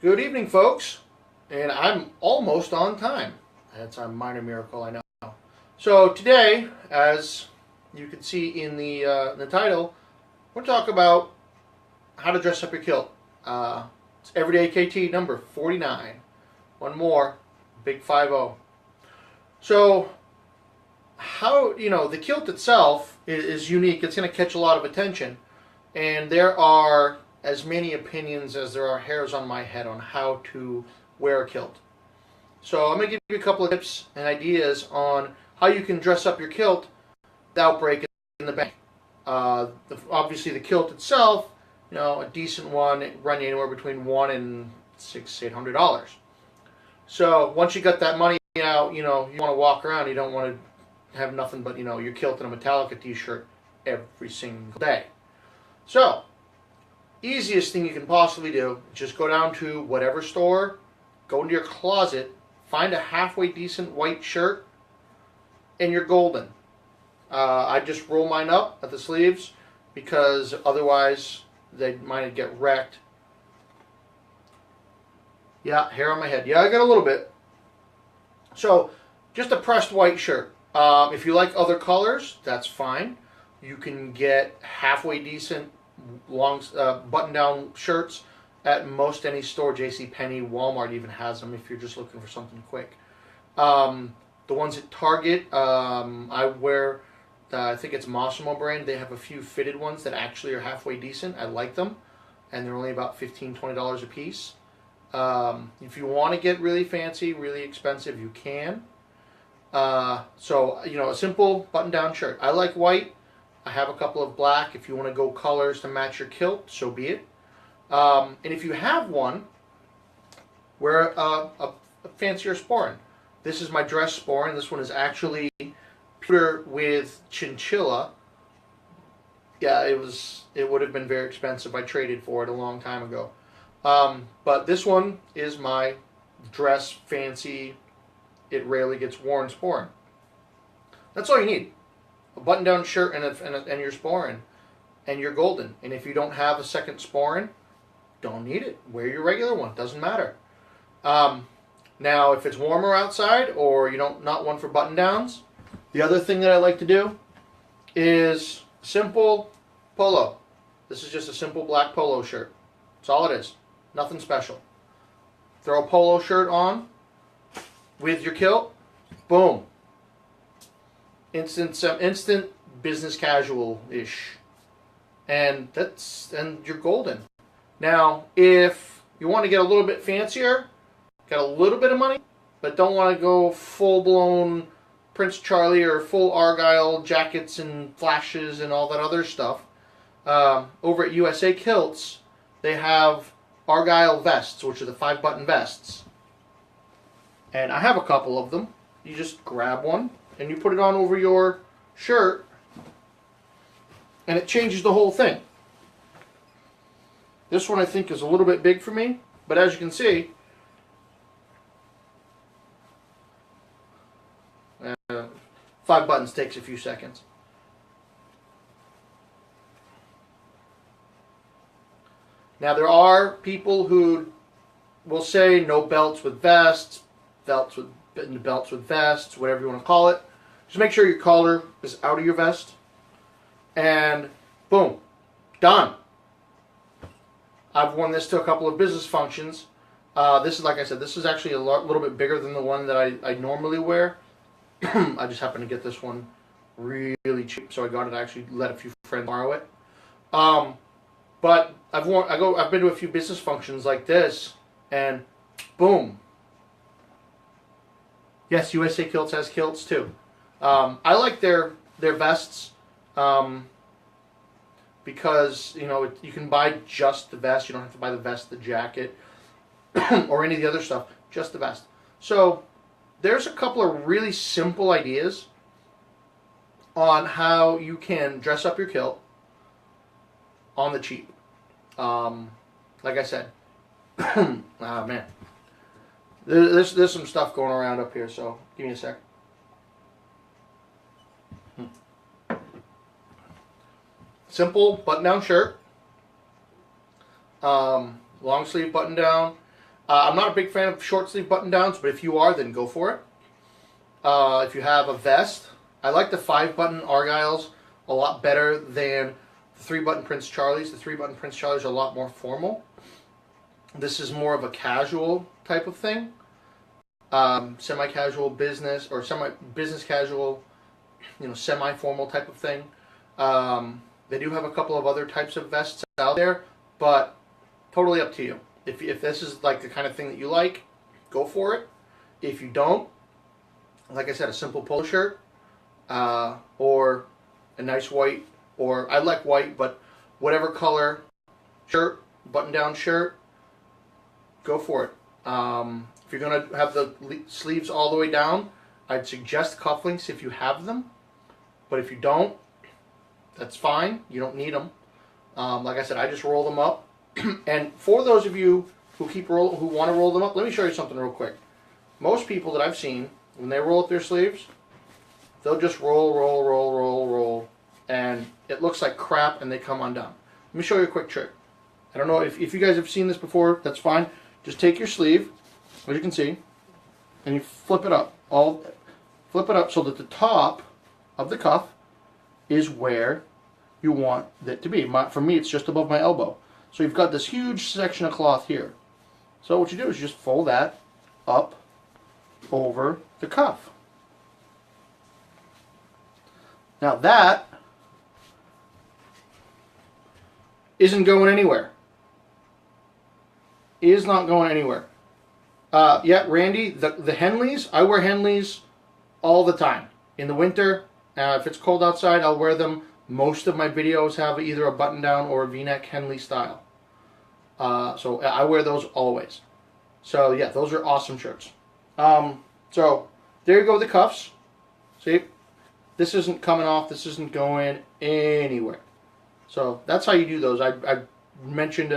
Good evening, folks, and I'm almost on time. That's a minor miracle, I know. So today, as you can see in the title, we're going to talk about how to dress up your kilt. It's Everyday KT number 49. One more, big 50. So, the kilt itself is unique. It's going to catch a lot of attention, and there are as many opinions as there are hairs on my head on how to wear a kilt. So I'm going to give you a couple of tips and ideas on how you can dress up your kilt without breaking the bank. Obviously, the kilt itself, a decent one, run you anywhere between $100 and $600-800. So once you got that money out, you want to walk around. You don't want to have nothing but your kilt and a Metallica T-shirt every single day. So easiest thing you can possibly do, just go down to whatever store, go into your closet, find a halfway decent white shirt, and you're golden. I just roll mine up at the sleeves because otherwise they might get wrecked. Yeah, hair on my head. Yeah, I got a little bit. So just a pressed white shirt. If you like other colors, that's fine. You can get halfway decent long button-down shirts at most any store. JCPenney, Walmart even has them if you're just looking for something quick. The ones at Target, I wear, I think it's Massimo brand. They have a few fitted ones that actually are halfway decent. I like them, and they're only about $15-20 a piece. If you want to get really fancy, really expensive, you can. So, a simple button-down shirt. I like white. I have a couple of black. If you want to go colors to match your kilt, so be it. And if you have one, wear a fancier sporran. This is my dress sporran. This one is actually pewter with chinchilla. Yeah, it would have been very expensive. I traded for it a long time ago. But this one is my dress fancy, it rarely gets worn sporran. That's all you need. A button-down shirt and your sporran, and you're golden. And if you don't have a second sporran, don't need it. Wear your regular one. Doesn't matter. Now, if it's warmer outside or you don't not one for button-downs, the other thing that I like to do is simple polo. This is just a simple black polo shirt. That's all it is. Nothing special. Throw a polo shirt on with your kilt. Boom. Instant business casual-ish. And you're golden. Now, if you want to get a little bit fancier, got a little bit of money, but don't want to go full-blown Prince Charlie or full Argyle jackets and flashes and all that other stuff, over at USA Kilts, they have Argyle vests, which are the 5-button vests. And I have a couple of them. You just grab one and you put it on over your shirt, and it changes the whole thing. This one I think is a little bit big for me, but as you can see, 5 buttons takes a few seconds. Now there are people who will say no belts with vests, belts with vests, whatever you want to call it. Just make sure your collar is out of your vest, and boom, done. I've worn this to a couple of business functions. This is, like I said, this is actually a little bit bigger than the one that I normally wear. I just happened to get this one really cheap, so I got it. I actually let a few friends borrow it. But I've been to a few business functions like this, and boom. Yes, USA Kilts has kilts too. I like their vests because you can buy just the vest. You don't have to buy the vest, the jacket, or any of the other stuff. Just the vest. So there's a couple of really simple ideas on how you can dress up your kilt on the cheap. Like I said, man, there's some stuff going around up here, so give me a sec. Simple button-down shirt, long sleeve button-down. I'm not a big fan of short sleeve button downs, but if you are, then go for it. If you have a vest, I like the 5-button Argyles a lot better than the 3-button Prince Charlies. The 3-button Prince Charlies are a lot more formal. This is more of a casual type of thing. Semi-casual business, or semi-business casual, semi-formal type of thing. They do have a couple of other types of vests out there, but totally up to you. If this is like the kind of thing that you like, go for it. If you don't, like I said, a simple polo shirt, or a nice white, or I like white, but whatever color shirt, button-down shirt, go for it. If you're going to have the sleeves all the way down, I'd suggest cufflinks if you have them. But if you don't, that's fine. You don't need them. Like I said, I just roll them up. And for those of you who who want to roll them up, let me show you something real quick. Most people that I've seen, when they roll up their sleeves, they'll just roll, and it looks like crap, and they come undone. Let me show you a quick trick. I don't know if you guys have seen this before. That's fine. Just take your sleeve, as you can see, and you flip it up. Flip it up so that the top of the cuff is where you want it to be. For me, it's just above my elbow. So you've got this huge section of cloth here. So what you do is you just fold that up over the cuff. Now that isn't going anywhere. Is not going anywhere. Yeah, Randy, the Henleys, I wear Henleys all the time. In the winter, if it's cold outside, I'll wear them. Most of my videos have either a button down or a V-neck Henley style. So I wear those always. So yeah, those are awesome shirts. So there you go with the cuffs. See, this isn't coming off. This isn't going anywhere. So that's how you do those. I mentioned,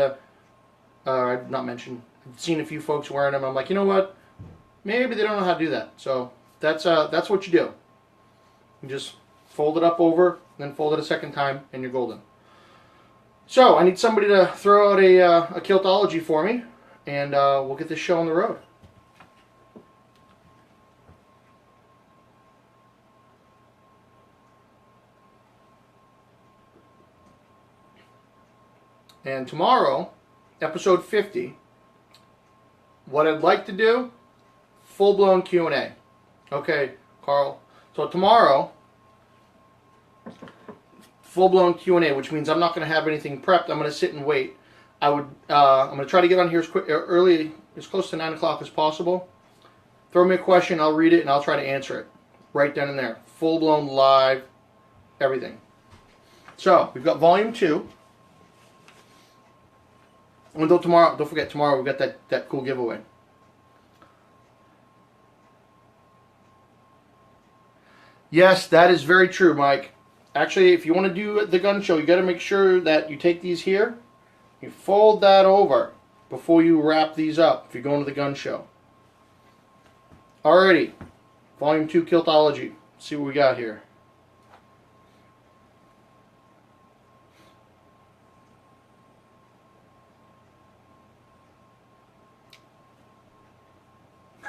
not mentioned, I've seen a few folks wearing them. I'm like, you know what? Maybe they don't know how to do that. So that's what you do. You just fold it up over, then fold it a second time, and you're golden. So I need somebody to throw out a kiltology for me, and we'll get this show on the road. And tomorrow, episode 50, what I'd like to do, full-blown Q&A. Okay, Carl. So tomorrow, full-blown Q&A, which means I'm not going to have anything prepped. I'm going to sit and wait. I'm going to try to get on here as close to 9 o'clock as possible. Throw me a question, I'll read it, and I'll try to answer it right then and there. Full-blown live, everything. So we've got volume 2. And don't forget, tomorrow we've got that cool giveaway. Yes, that is very true, Mike. Actually, if you want to do the gun show, you got to make sure that you take these here, you fold that over before you wrap these up if you're going to the gun show. Alrighty, volume 2 kiltology. Let's see what we got here.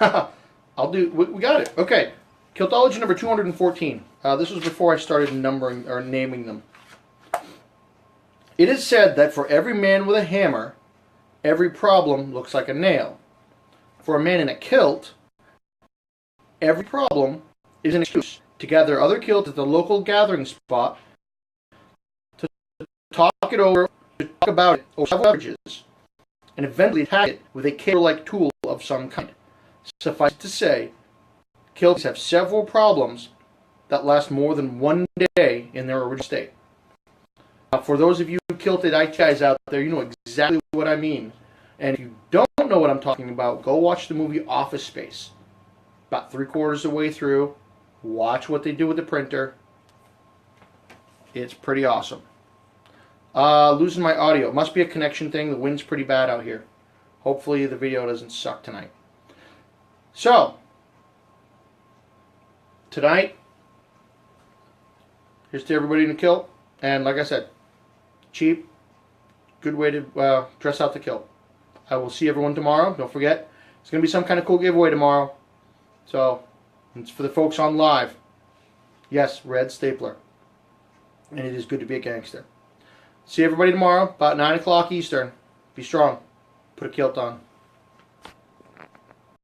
We got it. Okay. Kiltology number 214. This was before I started numbering or naming them. It is said that for every man with a hammer, every problem looks like a nail. For a man in a kilt, every problem is an excuse to gather other kilts at the local gathering spot, to talk it over, to talk about it over several beverages, and eventually attack it with a killer-like tool of some kind. Suffice to say, kilts have several problems that last more than one day in their original state. Now, for those of you kilted guys out there, you know exactly what I mean. And if you don't know what I'm talking about, go watch the movie Office Space. About 3/4 of the way through, watch what they do with the printer. It's pretty awesome. Losing my audio. Must be a connection thing. The wind's pretty bad out here. Hopefully the video doesn't suck tonight. So, tonight, here's to everybody in the kilt. And like I said, cheap, good way to dress out the kilt. I will see everyone tomorrow. Don't forget, it's going to be some kind of cool giveaway tomorrow. So, it's for the folks on live. Yes, red stapler. And it is good to be a gangster. See everybody tomorrow, about 9 o'clock Eastern. Be strong. Put a kilt on.